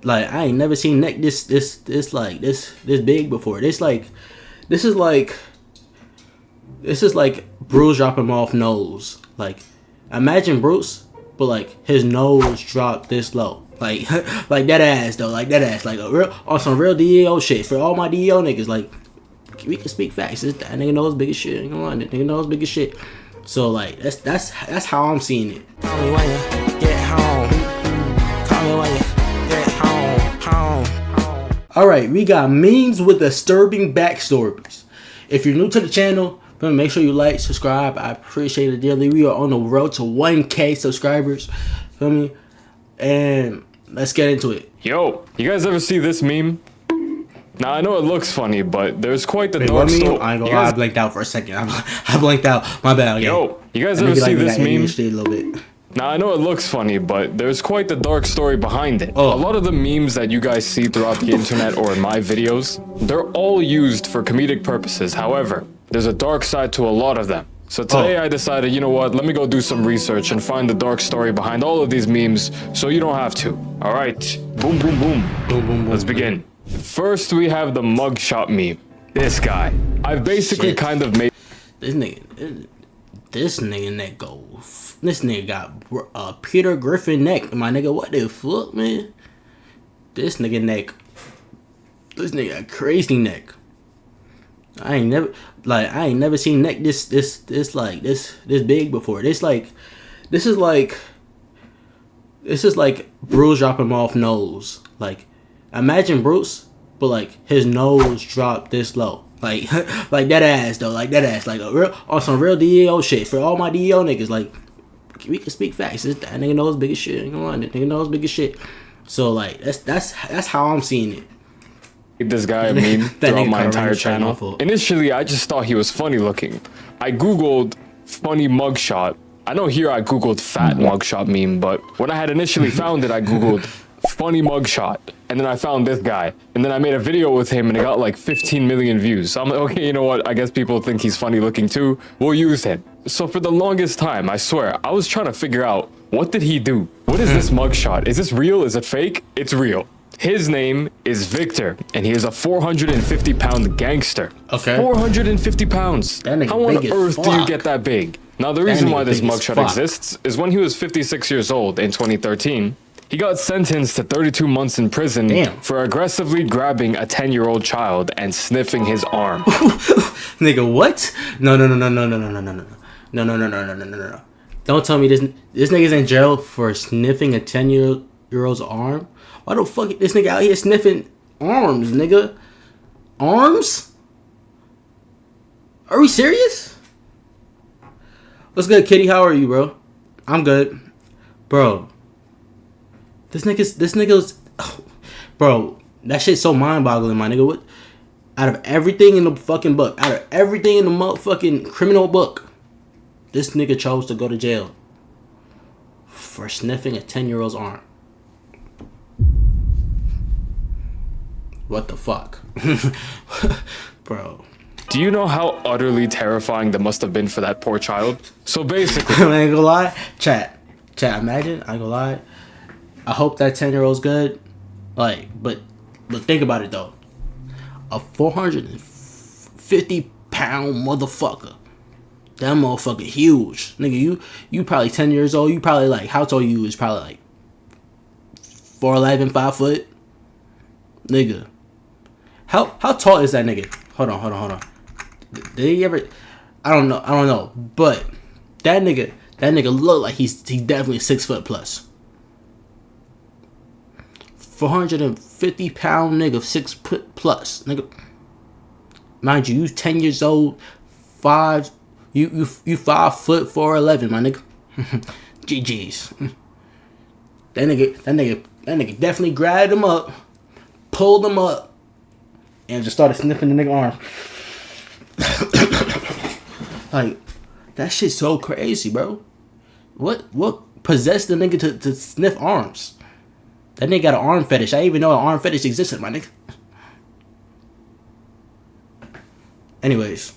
Like I ain't never seen neck this big before. This is like Bruce dropping him off nose. Like imagine Bruce, but like his nose dropped this low. Like like that ass though. Like that ass. Like on some real DEO shit for all my DEO niggas. Like we can speak facts. That nigga knows big as shit. Ain't gonna lie, that nigga knows big as shit. So like that's how I'm seeing it. Call me when you get home. Call me when you get home. All right, we got memes with disturbing backstories. If you're new to the channel, make sure you like, subscribe. I appreciate it dearly. We are on the road to 1K subscribers. Feel me? And let's get into it. Yo, you guys ever see this meme? Now I know it looks funny, but there's quite the dark story. I ain't gonna lie, I blanked out for a second. I blanked out. My bad. Okay. Yo, you guys ever see this meme? A little bit. Now I know it looks funny, but there's quite the dark story behind it. A lot of the memes that you guys see throughout the internet or in my videos, they're all used for comedic purposes. However, there's a dark side to a lot of them. So today I decided, you know what, let me go do some research and find the dark story behind all of these memes so you don't have to. All right, boom, boom, boom. Boom, boom, boom. Let's begin. First, we have the mugshot meme. This guy. I've basically kind of made... This nigga neck goes. This nigga got Peter Griffin neck. My nigga, what the fuck, man? This nigga got crazy neck. I ain't never seen neck this big before. This is like Bruce dropping him off nose. Like imagine Bruce, but like his nose dropped this low. Like like that ass though. Like that ass. Like on some real DEO shit for all my DEO niggas. Like we can speak facts. That nigga knows big as shit. Ain't gonna lie, that nigga knows big as shit. So like that's how I'm seeing it. This guy a meme throughout my entire channel. Initially, I just thought he was funny looking. I googled funny mugshot. I know here I googled fat mugshot meme, but when I had initially found it, I googled funny mugshot, and then I found this guy, and then I made a video with him, and it got like 15 million views. So I'm like, okay, you know what? I guess people think he's funny looking too. We'll use him. So for the longest time, I swear, I was trying to figure out, what did he do? What is this mugshot? Is this real? Is it fake? It's real. His name is Victor, and he is a 450-pound gangster. Okay. 450 pounds. That nigga How on big as earth do you fuck. get that big? Now, the reason why this big as mugshot fuck. exists is when he was 56 years old in 2013, he got sentenced to 32 months in prison for aggressively grabbing a 10-year-old child and sniffing his arm. Nigga, what? No. Don't tell me this nigga's in jail for sniffing a 10-year-old's arm. Why the fuck this nigga out here sniffing arms, nigga? Arms? Are we serious? What's good, Kitty? How are you, bro? I'm good. Bro. This nigga's bro, that shit's so mind-boggling, my nigga. What? Out of everything in the fucking book, out of everything in the motherfucking criminal book, this nigga chose to go to jail for sniffing a 10-year-old's arm. What the fuck? Bro. Do you know how utterly terrifying that must have been for that poor child? So basically... I ain't gonna lie. Chat, imagine. I ain't gonna lie. I hope that 10-year-old's good. Like, but think about it, though. A 450-pound motherfucker. That motherfucker huge. Nigga, you probably 10 years old. You probably like, how tall you is probably like 4'11", 5 foot. Nigga. How tall is that nigga? Hold on. Did he ever? I don't know. But that nigga look like he's definitely 6 foot plus. 450-pound nigga, 6 foot plus, nigga. Mind you 10 years old, you 5 foot 4'11", my nigga. GG's. That nigga definitely grabbed him up, pulled him up, and just started sniffing the nigga arm. Like, that shit's so crazy, bro. What possessed the nigga to sniff arms? That nigga got an arm fetish. I didn't even know an arm fetish existed, my nigga. Anyways.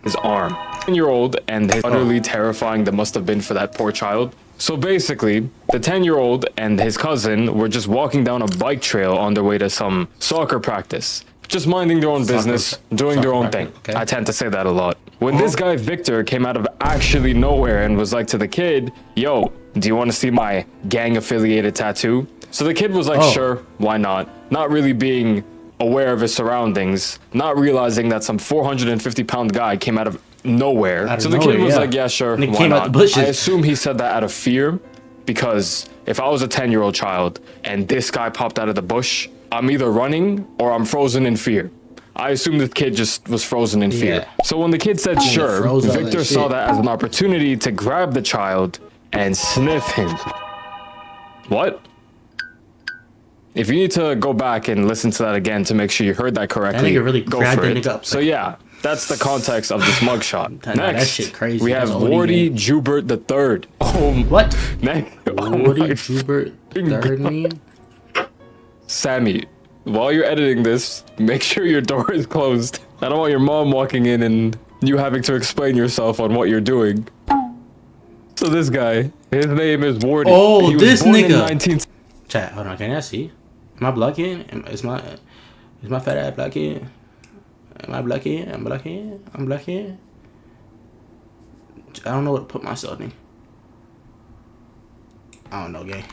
His arm. 10-year-old and his utterly terrifying that must have been for that poor child. So basically, the 10-year-old and his cousin were just walking down a bike trail on their way to some soccer practice. Just minding their own business, doing their own thing. Okay. I tend to say that a lot. When this guy, Victor, came out of actually nowhere and was like to the kid, yo, do you want to see my gang-affiliated tattoo? So the kid was like, sure, why not? Not really being aware of his surroundings, not realizing that some 450-pound guy came out of nowhere. So the kid was like, yeah, sure, why came not? out the bushes. I assume he said that out of fear, because if I was a 10-year-old child and this guy popped out of the bush, I'm either running or I'm frozen in fear. I assume the kid just was frozen in fear. Yeah. So when the kid said sure, Victor saw that as an opportunity to grab the child and sniff him. What? If you need to go back and listen to that again to make sure you heard that correctly, that nigga really go grabbed for that it. nigga up. So yeah, that's the context of this mugshot. That Next, shit crazy. we have That's OD Wardy game. Joubert III. Oh, What? Wardy Joubert third meme? Sammy, while you're editing this, make sure your door is closed. I don't want your mom walking in and you having to explain yourself on what you're doing. So this guy, his name is Wardy. Oh, He was this born in nigga. 19... Chat, hold on, can I see? Am I blocking? Is my fat ass blocking? Am I blocking? I'm blocking. I don't know what to put myself in. I don't know, gang.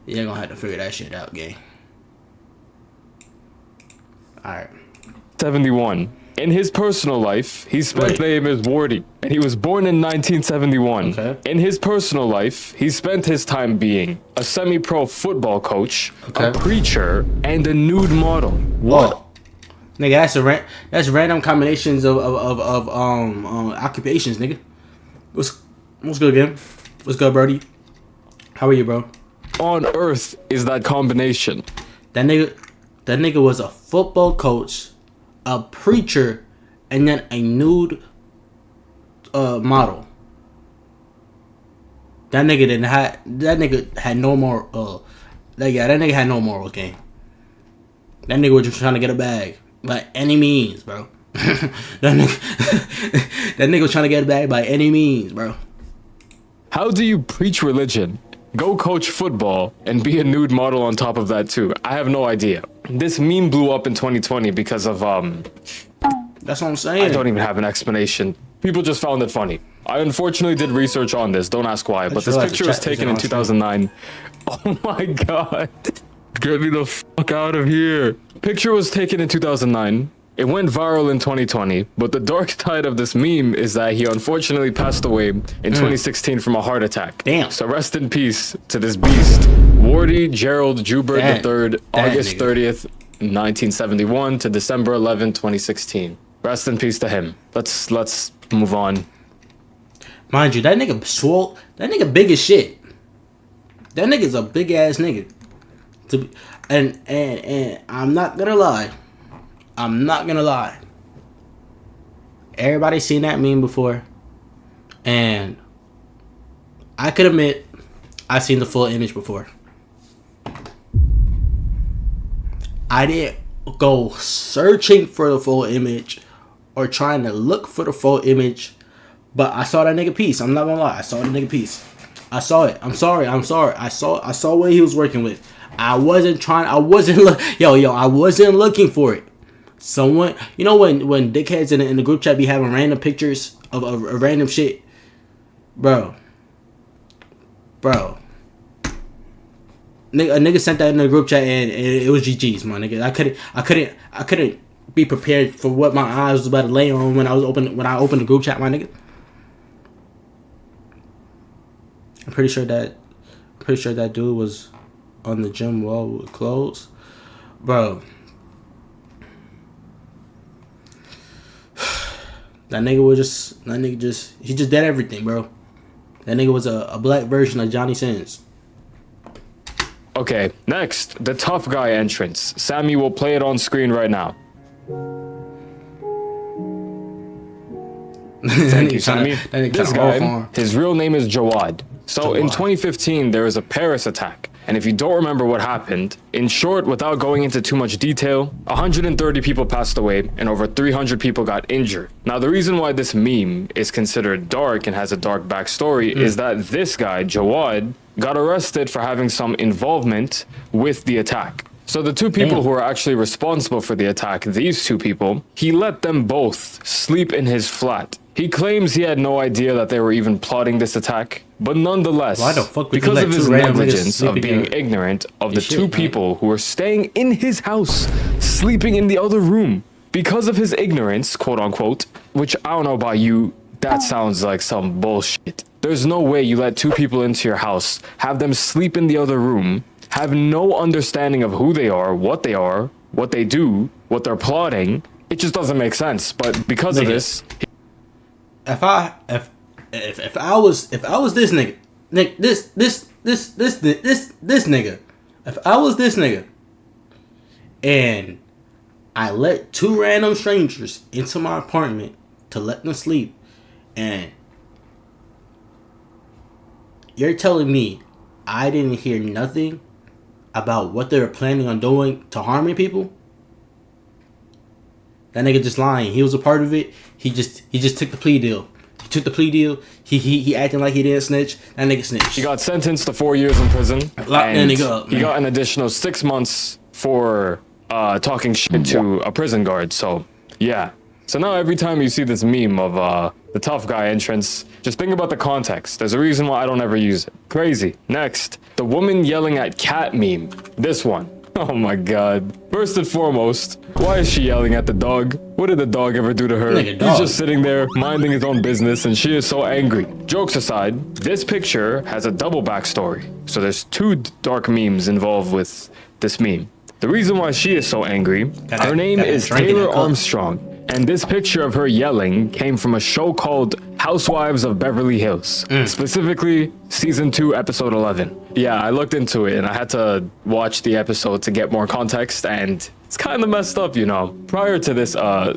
You're gonna have to figure that shit out, gang. Alright. 71. In his personal life, he spent his name as Wardy, and he was born in 1971. Okay. In his personal life, he spent his time being a semi-pro football coach, a preacher, and a nude model. What? Oh. Nigga, that's random combinations of occupations, nigga. What's good, gang? What's good, Brody? How are you, bro? On earth is that combination? That nigga was a football coach, a preacher, and then a nude model. That nigga had no moral. That nigga had no morals, gang. That nigga was just trying to get a bag by any means, bro. that nigga was trying to get a bag by any means, bro. How do you preach religion, go coach football, and be a nude model on top of that too? I have no idea. This meme blew up in 2020 because of That's what I'm saying. I don't even have an explanation. People just found it funny. I unfortunately did research on this. Don't ask why. But this picture was taken in 2009. Oh my god. Get me the fuck out of here. Picture was taken in 2009. It went viral in 2020. But the dark side of this meme is that he unfortunately passed away in 2016 from a heart attack. Damn. So rest in peace to this beast. Wardy Gerald Joubert III, August 30th, 1971 to December 11, 2016. Rest in peace to him. Let's move on. Mind you, that nigga swole. That nigga big as shit. That nigga's a big ass nigga. And I'm not gonna lie. Everybody's seen that meme before. And I could admit I've seen the full image before. I didn't go searching for the full image or trying to look for the full image, but I saw that nigga piece. I'm not gonna lie, I saw the nigga piece. I saw it. I'm sorry. I saw what he was working with. I wasn't looking for it. Someone, you know when dickheads in the group chat be having random pictures of random shit, bro. A nigga sent that in the group chat and it was GG's, my nigga. I couldn't be prepared for what my eyes was about to lay on when I opened the group chat, my nigga. I'm pretty sure that dude was on the gym wall with clothes, bro. That nigga just did everything, bro. That nigga was a black version of Johnny Sins. Okay, next, the tough guy entrance. Sammy will play it on screen right now. Thank you, Sammy. This guy, his real name is Jawad. So in 2015, there was a Paris attack. And if you don't remember what happened, in short, without going into too much detail, 130 people passed away and over 300 people got injured. Now, the reason why this meme is considered dark and has a dark backstory is that this guy, Jawad, got arrested for having some involvement with the attack. So the two people who are actually responsible for the attack, these two people, he let them both sleep in his flat. He claims he had no idea that they were even plotting this attack, but nonetheless, because of his negligence of being ignorant of the two people who were staying in his house, sleeping in the other room, because of his ignorance, quote unquote, which I don't know about you, that sounds like some bullshit. There's no way you let two people into your house, have them sleep in the other room, have no understanding of who they are, what they do, what they're plotting. It just doesn't make sense. But because of this, if I was this nigga, this nigga, if I was this nigga, and I let two random strangers into my apartment to let them sleep, and you're telling me I didn't hear nothing about what they were planning on doing to harming people? That nigga just lying. He was a part of it. He just took the plea deal. He took the plea deal. He acting like he didn't snitch. That nigga snitched. He got sentenced to 4 years in prison. Locked that nigga up. He got an additional 6 months for talking shit to a prison guard. So yeah. So now every time you see this meme of the tough guy entrance, just think about the context. There's a reason why I don't ever use it. Crazy. Next, the woman yelling at cat meme. This one. Oh my god. First and foremost, why is she yelling at the dog? What did the dog ever do to her? He's just sitting there minding his own business and she is so angry. Jokes aside, this picture has a double backstory. So there's two dark memes involved with this meme. The reason why she is so angry, her name is Taylor Armstrong. And this picture of her yelling came from a show called Housewives of Beverly Hills, specifically season 2, episode 11. Yeah, I looked into it and I had to watch the episode to get more context, and it's kind of messed up, you know. Prior to this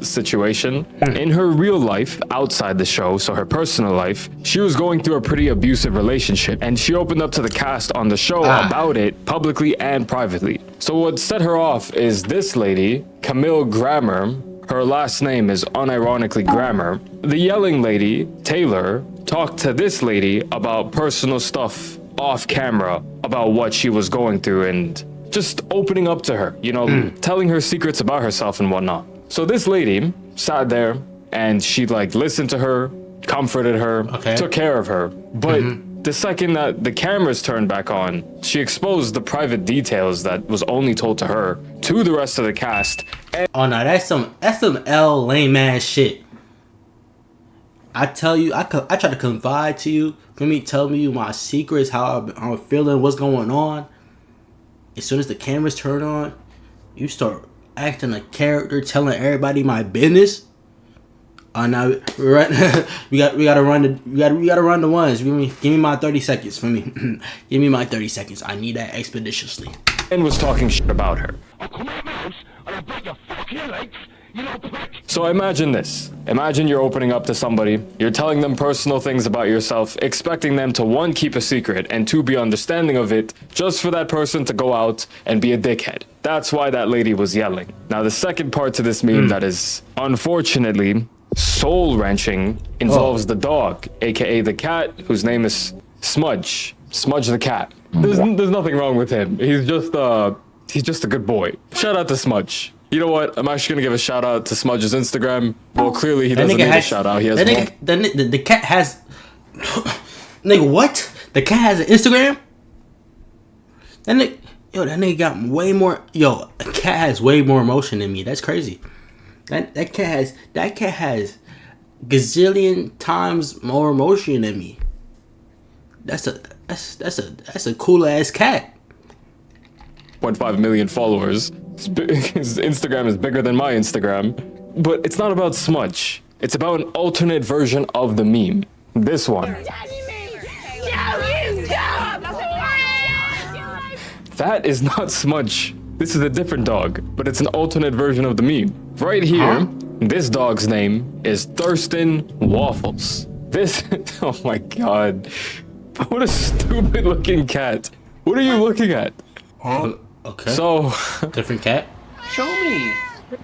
situation, in her real life, outside the show, so her personal life, she was going through a pretty abusive relationship, and she opened up to the cast on the show about it publicly and privately. So what set her off is this lady, Camille Grammer. Her last name is unironically Grammer. The yelling lady, Taylor, talked to this lady about personal stuff off camera, about what she was going through and just opening up to her, you know, telling her secrets about herself and whatnot. So this lady sat there and she like listened to her, comforted her, took care of her. But the second that the cameras turned back on, she exposed the private details that was only told to her to the rest of the cast. Oh no, that's some L lame ass shit. I tell you, I try to confide to you. Let me tell you my secrets, how I'm feeling, what's going on. As soon as the cameras turn on, you start acting a character, telling everybody my business. Now we gotta run the ones. Give me my 30 seconds for me. Give me my 30 seconds. I need that expeditiously. And was talking shit about her. So imagine this. Imagine you're opening up to somebody, you're telling them personal things about yourself, expecting them to 1, keep a secret, and 2, be understanding of it, just for that person to go out and be a dickhead. That's why that lady was yelling. Now the second part to this meme that is unfortunately soul-wrenching involves the dog, aka the cat, whose name is Smudge. Smudge the cat. There's nothing wrong with him. He's just a good boy. Shout out to Smudge. You know what? I'm actually gonna give a shout out to Smudge's Instagram. Well, clearly he doesn't need a shout out. He has the cat has. Nigga, what? The cat has an Instagram? That nigga got way more. Yo, a cat has way more emotion than me. That's crazy. That cat has gazillion times more emotion than me. That's a cool ass cat. 0.5 million followers. His Instagram is bigger than my Instagram. But it's not about Smudge. It's about an alternate version of the meme. This one. That is not Smudge. This is a different dog, but it's an alternate version of the meme. Right here, this dog's name is Thurston Waffles. Oh my god. What a stupid looking cat. What are you looking at? Okay. So, different cat. Show me.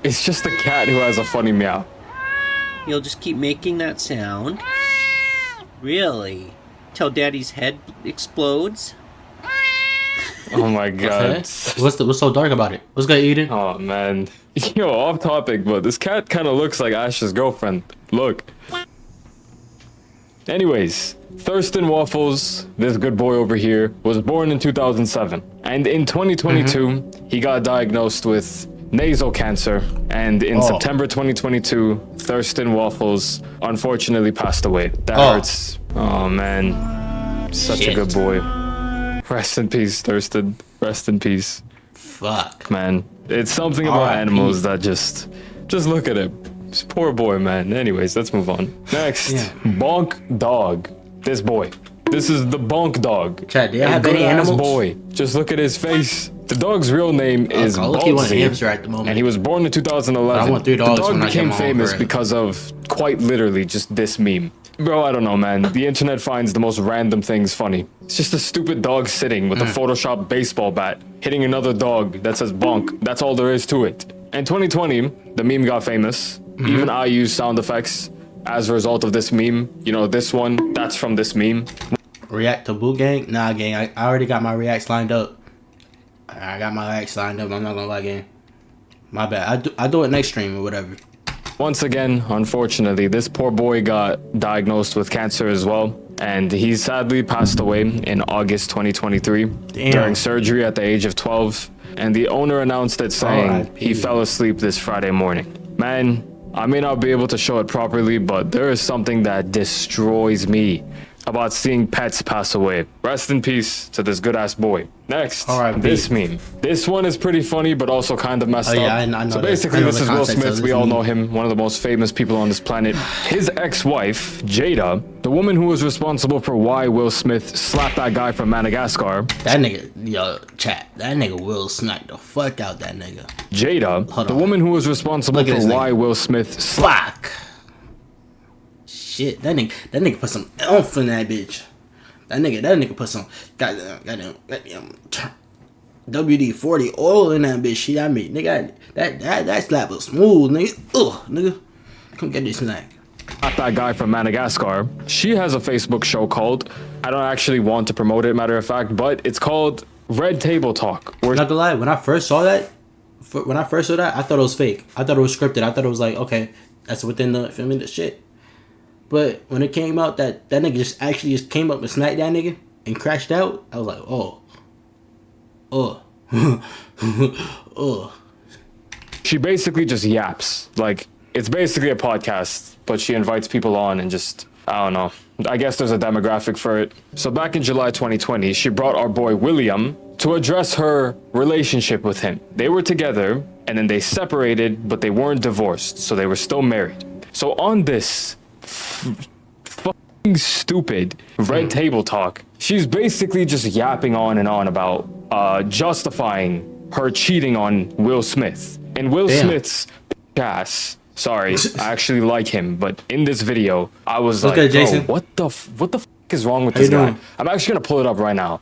it's just a cat who has a funny meow. You'll just keep making that sound? Really? Till Daddy's head explodes? Oh my god. Okay. What's so dark about it? What's good, Eden? Oh man. Yo, off topic, but this cat kind of looks like Ash's girlfriend. Look. Anyways, Thurston Waffles, this good boy over here, was born in 2007. And in 2022, he got diagnosed with nasal cancer. And in September 2022, Thurston Waffles unfortunately passed away. That hurts. Oh man. Such a good boy. Rest in peace, Thurston. Rest in peace. Fuck. Man, it's something about animals that just look at it. This poor boy, man. Anyways, let's move on. Next, Bonk Dog. This boy. This is the Bonk Dog. Chad, do you have any animals? Boy. Just look at his face. The dog's real name is Baldsy, and he was born in 2011. I want 3 dogs. The dog became famous because of quite literally just this meme. Bro, I don't know, man. The internet finds the most random things funny. It's just a stupid dog sitting with a Photoshop baseball bat, hitting another dog that says bonk. That's all there is to it. In 2020, the meme got famous. Even I used sound effects as a result of this meme. You know, this one, that's from this meme. React to Boo Gang? Nah, gang. I already got my reacts lined up. I got my reacts lined up. I'm not gonna lie, gang. My bad. I do it next stream or whatever. Once again, unfortunately, this poor boy got diagnosed with cancer as well. And he sadly passed away in August 2023 during surgery at the age of 12. And the owner announced it saying he fell asleep this Friday morning. Man, I may not be able to show it properly, but there is something that destroys me about seeing pets pass away. Rest in peace to this good-ass boy. Next, this meme. This one is pretty funny, but also kind of messed up. I know so basically, this is Will Smith. We all know him, one of the most famous people on this planet. His ex-wife, Jada, the woman who was responsible for why Will Smith slapped that guy from Madagascar. That nigga, yo, chat. That nigga Will smacked the fuck out that nigga. Jada, the woman who was responsible for why Will Smith slapped. Shit, that nigga put some oomph in that bitch. That nigga put some goddamn WD-40 oil in that bitch. Shit, I mean, nigga, that slap was smooth, nigga. Ugh, nigga, come get this snack. Not that guy from Madagascar. She has a Facebook show called, I don't actually want to promote it, matter of fact, but it's called Red Table Talk. Not gonna lie, when I first saw that, I thought it was fake. I thought it was scripted. I thought it was like, okay, that's within the filming the shit. But when it came out that nigga just came up and sniped that nigga and crashed out, I was like, oh. She basically just yaps. Like, it's basically a podcast, but she invites people on and just, I don't know. I guess there's a demographic for it. So back in July 2020, she brought our boy William to address her relationship with him. They were together, and then they separated, but they weren't divorced, so they were still married. So on this fucking stupid Red Table Talk, she's basically just yapping on and on about justifying her cheating on Will Smith. And Will Smith's ass, sorry, I actually like him, but in this video, I was like, bro, what the fuck is wrong with this guy? I'm actually gonna pull it up right now.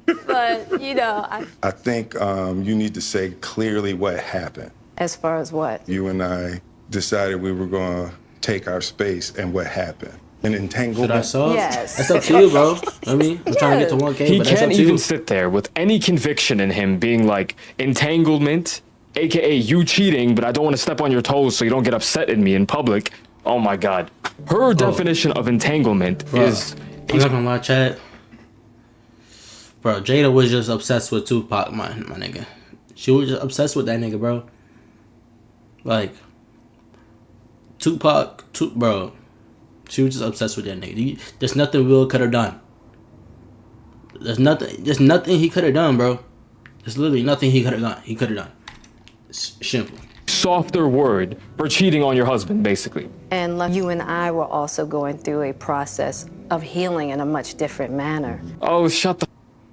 But, you know, I think you need to say clearly what happened. As far as what? You and I decided we were going to take our space, and what happened? An entanglement? Should I solve? Yes. That's up to you, bro. I mean, I'm trying to get to 1K, He but that's can't up to even you. sit there with any conviction in him being like, entanglement, aka you cheating, but I don't want to step on your toes so you don't get upset at me in public. Oh my god. Her definition of entanglement is... I'm not gonna lie, Chad. Bro, Jada was just obsessed with Tupac, my nigga. She was just obsessed with that nigga, bro. Like, Tupac, bro. She was just obsessed with that nigga. There's nothing Will could have done. There's nothing he could have done, bro. There's literally nothing he could have done. It's simple. Softer word for cheating on your husband, basically. And you and I were also going through a process of healing in a much different manner. Oh, shut the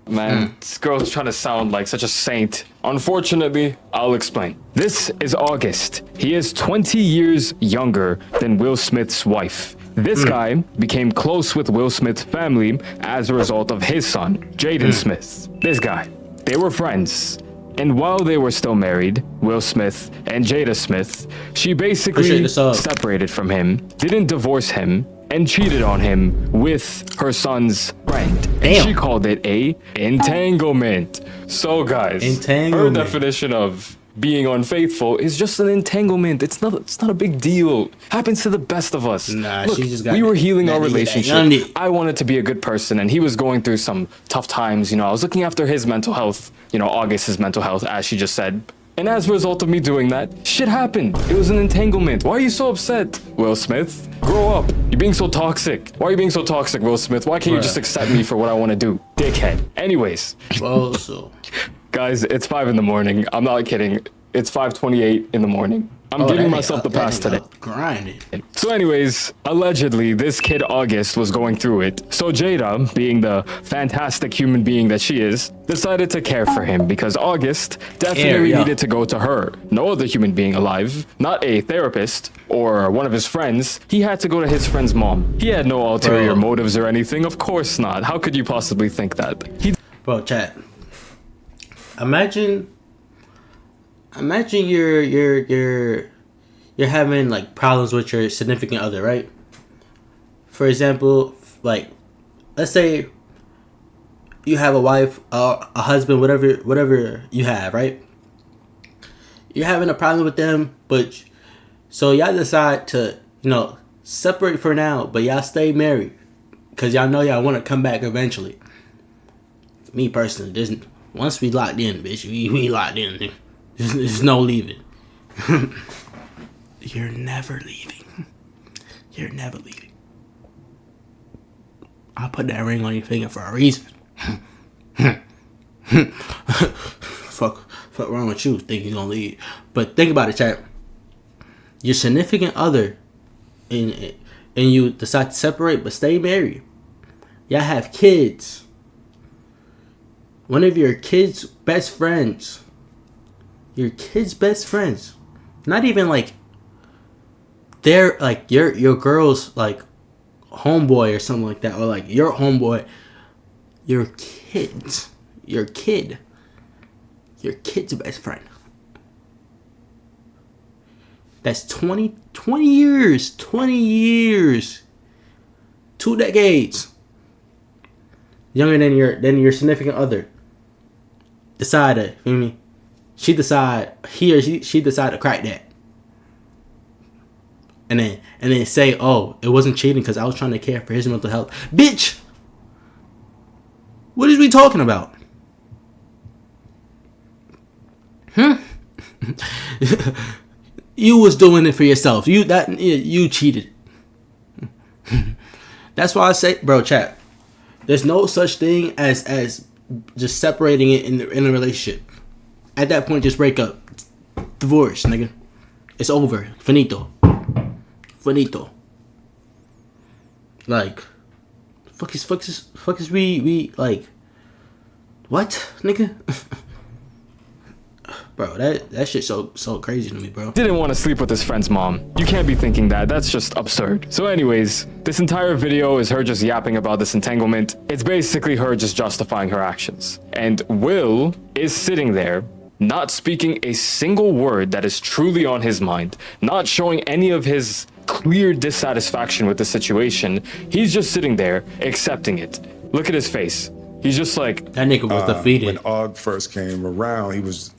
man. This girl's trying to sound like such a saint. Unfortunately, I'll explain. This is August. He is 20 years younger than Will Smith's wife. This guy became close with Will Smith's family as a result of his son, Jaden Smith. This guy, they were friends. And while they were still married, Will Smith and Jada Smith, she basically separated from him, didn't divorce him, and cheated on him with her son's friend. And she called it a entanglement. So guys, her definition of being unfaithful is just an entanglement. It's not a big deal. Happens to the best of us. Nah, look, she just got we were healing our relationship. I wanted to be a good person, and he was going through some tough times. You know, I was looking after his mental health. You know, August's mental health, as she just said. And as a result of me doing that, shit happened. It was an entanglement. Why are you so upset, Will Smith? Grow up. You're being so toxic. Why are you being so toxic, Will Smith? Why can't you just accept me for what I want to do? Dickhead. Anyways. Guys, it's 5 in the morning. I'm not kidding. It's 5:28 in the morning. I'm giving myself the pass today. Grinding. So anyways, allegedly, this kid August was going through it. So Jada, being the fantastic human being that she is, decided to care for him because August definitely needed to go to her. No other human being alive, not a therapist or one of his friends. He had to go to his friend's mom. He had no ulterior motives or anything. Of course not. How could you possibly think that? Bro, chat. Imagine you're having like problems with your significant other, right? For example, like let's say you have a wife, a husband, whatever you have, right? You're having a problem with them, but so y'all decide to, separate for now, but y'all stay married because y'all know y'all want to come back eventually. Me personally, once we locked in, bitch, we locked in. There's no leaving. You're never leaving. You're never leaving. I put that ring on your finger for a reason. Fuck wrong with you? Think you're gonna leave? But think about it, chat. Your significant other, and you decide to separate but stay married. Y'all have kids. One of your kids' best friends. Your kids' best friends. Not even like they're like your girl's like homeboy or something like that, or like your homeboy. Your kid's best friend. That's 20 years. 20 years. 2 decades. Younger than your significant other. Decided, feel me? She decide to crack that. And then say, oh, it wasn't cheating because I was trying to care for his mental health. Bitch! What is we talking about? You was doing it for yourself. You cheated. That's why I say, bro, chat. There's no such thing as just separating it in a relationship. At that point, just break up. Divorce, nigga. It's over. Finito. Like, fuck is we like, what, nigga? Bro, that shit's so crazy to me, bro. Didn't want to sleep with his friend's mom. You can't be thinking that. That's just absurd. So anyways, this entire video is her just yapping about this entanglement. It's basically her just justifying her actions. And Will is sitting there, not speaking a single word that is truly on his mind, not showing any of his clear dissatisfaction with the situation. He's just sitting there, accepting it. Look at his face. He's just like, that nigga was defeated. When Aug first came around, he was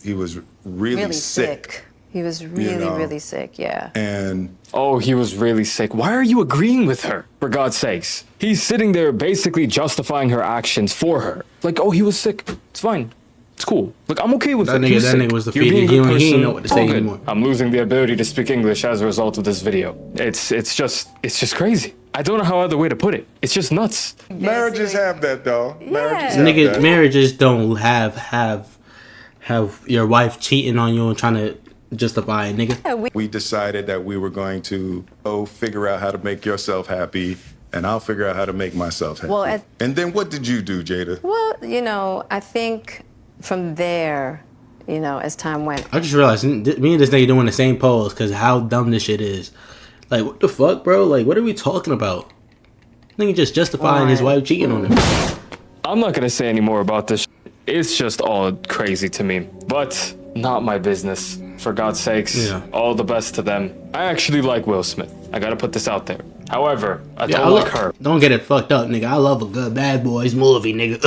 really sick. He was really sick, yeah. And oh, he was really sick. Why are you agreeing with her? For God's sakes. He's sitting there basically justifying her actions for her. Like, oh, he was sick. It's fine. It's cool. Look, I'm okay with that it. That nigga was defeated. He didn't know what to say anymore. I'm losing the ability to speak English as a result of this video. It's just crazy. I don't know how other way to put it. It's just nuts. Marriages have that though. Yeah. Marriages don't have your wife cheating on you and trying to justify it, nigga. We decided that we were going to figure out how to make yourself happy, and I'll figure out how to make myself happy. Well, and then what did you do, Jada? Well, I think from there, as time went. I just realized me and this nigga doing the same pose because how dumb this shit is. Like, what the fuck, bro? Like, what are we talking about? Nigga just justifying his wife cheating on him. I'm not gonna say any more about this. It's just all crazy to me, but not my business. For God's sakes, all the best to them. I actually like Will Smith. I gotta put this out there. However, I don't like her. Don't get it fucked up, nigga. I love a good Bad Boys movie, nigga.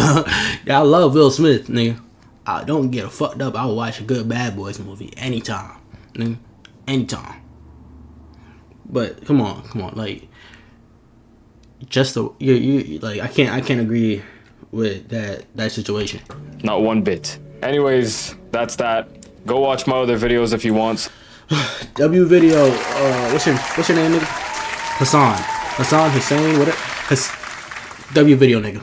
Yeah, I love Will Smith, nigga. I don't get it fucked up. I will watch a good Bad Boys movie anytime, nigga. Anytime. But come on, like, just you like I can't agree with that situation. Not one bit. Anyways, that's that. Go watch my other videos if you want. W video. What's your name, nigga? Hassan Hussein. What? W video, nigga.